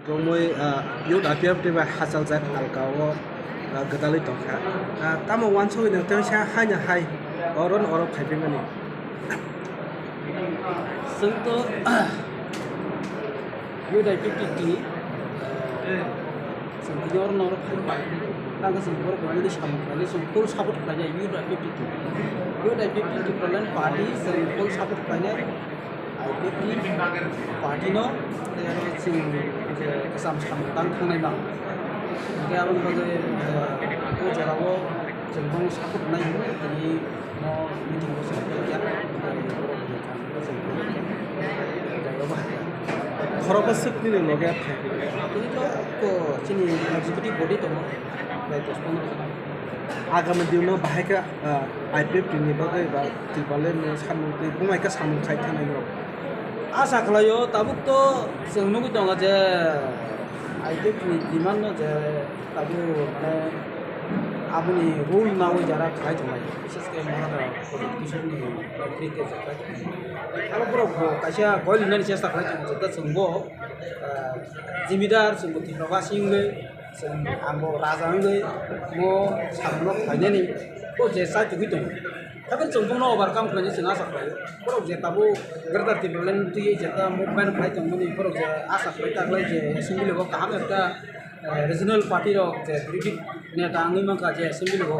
Romoi yut apiap de hasal zat alkawo gedali tokha tamo wanso in teng sha hanya hai oron orok khaipengani जोंथ' UDIPPT जों बिनि अरनाव फाइबाय आङो जों बर'नि सामखौनो जों फुल सापर्ट खालामनाय UDIPPT प्रधान पार्टी जों फुल सापर्ट खालामनाय IPP पार्टीनो जों गोजाम सामदां थांनाय मा ओमफ्राय आरो बागै जेरावबो जों दं सापर्ट नाय दिनै न' मिटिंखौ जों खरबा सकनि लगे आथे तो जोंनि एक्जिकिउटिभ बडि दङ आगामी दिनाव बाहायका IPP नि बागै बा तिबाले सानमुंथि बुंनायका सामखाय थानाय आसा खालायो दाबोथ' जों नुबाय दङ जे IPP नि डिमान्ड जे दाबो माने आबुनि रुल नावै जारा खाय दंनाय बिसेसके महाराजा किशोरनि क्रिकेट जाबाय आरो बर'खौ खायसेया गय लिरनायनि सेस्था खालामदों जेब्ला जोंबो जिमिदार जोंबो तिफ्राबा सिंगै जों आंबो राजा हंगै मो सामनो फायनायनि को जे साइड दुगै दं थाबे जों दंनो ओभारकाम खालामनो जों आसा खालायो बर'क जे दाबो ग्रेटार टिब्रेलेन तुयै जेता मुभमेन्ट खालामदों माने बर'क जे आसा खालाय थागलाय जे एसेम्बलियाव गाहाम एकटा रिजनल पार्टी रक जे क्रिकेट नेता आंनि मानका जे एसेम्बलियाव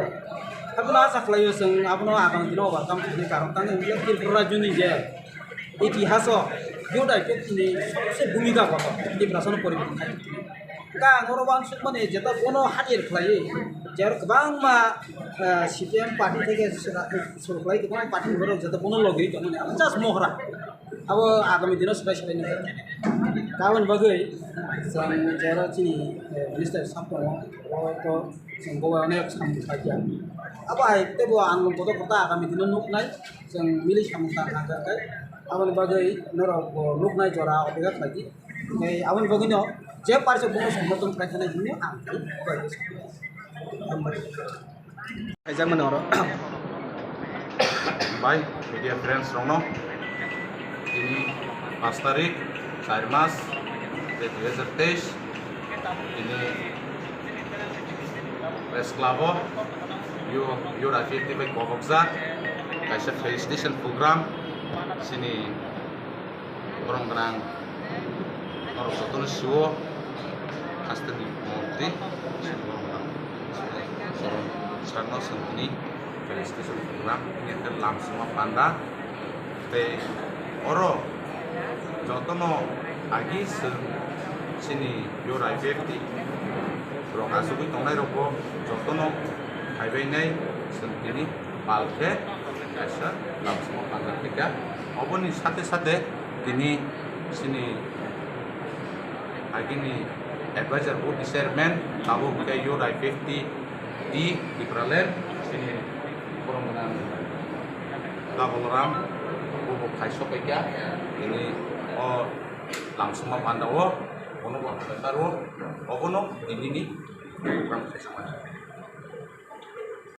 थाबे आसा खालायो जों आबनो आगामी दिनाव ओभारकाम खालामनो कारन तांनि त्रिपुरा राज्यनि जे इतिहास UDIPPT नि सबसे भूमिका गथ निर्वाचन परिवर्तन खालामदों दा नरबान माने जेता कोनो हातिर खालायो जेर गोबां मा CPM पार्टी থেকে सरखाय गोबां पार्टी फोराव जेता कोनो लगै दं माने जास्ट महरा अब आगामी दिनाव स्पेशल गाबोन बागै जों जेराव दिनै मिनिस्टार साब दङ तो जों गवा अनेक सामखाया अब आइतेबो आं गथ' गथ' आगामी दिनाव नुनाय जों मिलि सामखा नागारखाय आबोन बागै नराव नुनाय जरा अपेक्षा खालामदि नै आबोन बागैनो जे पार्टी बुङो समर्थन खालामनाय दिनै आं खायजामोन अर Bye, media friends rongno. Ini 5 tarik 4 Mas 2023. Ini Press Club UDIPPT by Kokokza. Kaisa felicitation program sini orang kenang orang satu suwo asteni menteri Sarno sentini felicitation program ini terlam semua panda te oro jotono agi sini UDIPPT rong asubi tongnai roko jotono haibainai sentini palke kaisa lam semua panda kita oboni sate ini sini agini advisor board chairman tabu ke UDIPPT di Pralen sini permohonan Dabulram bubuk kaisok ya ini langsung pandawo ono taruh ono ini program kaisok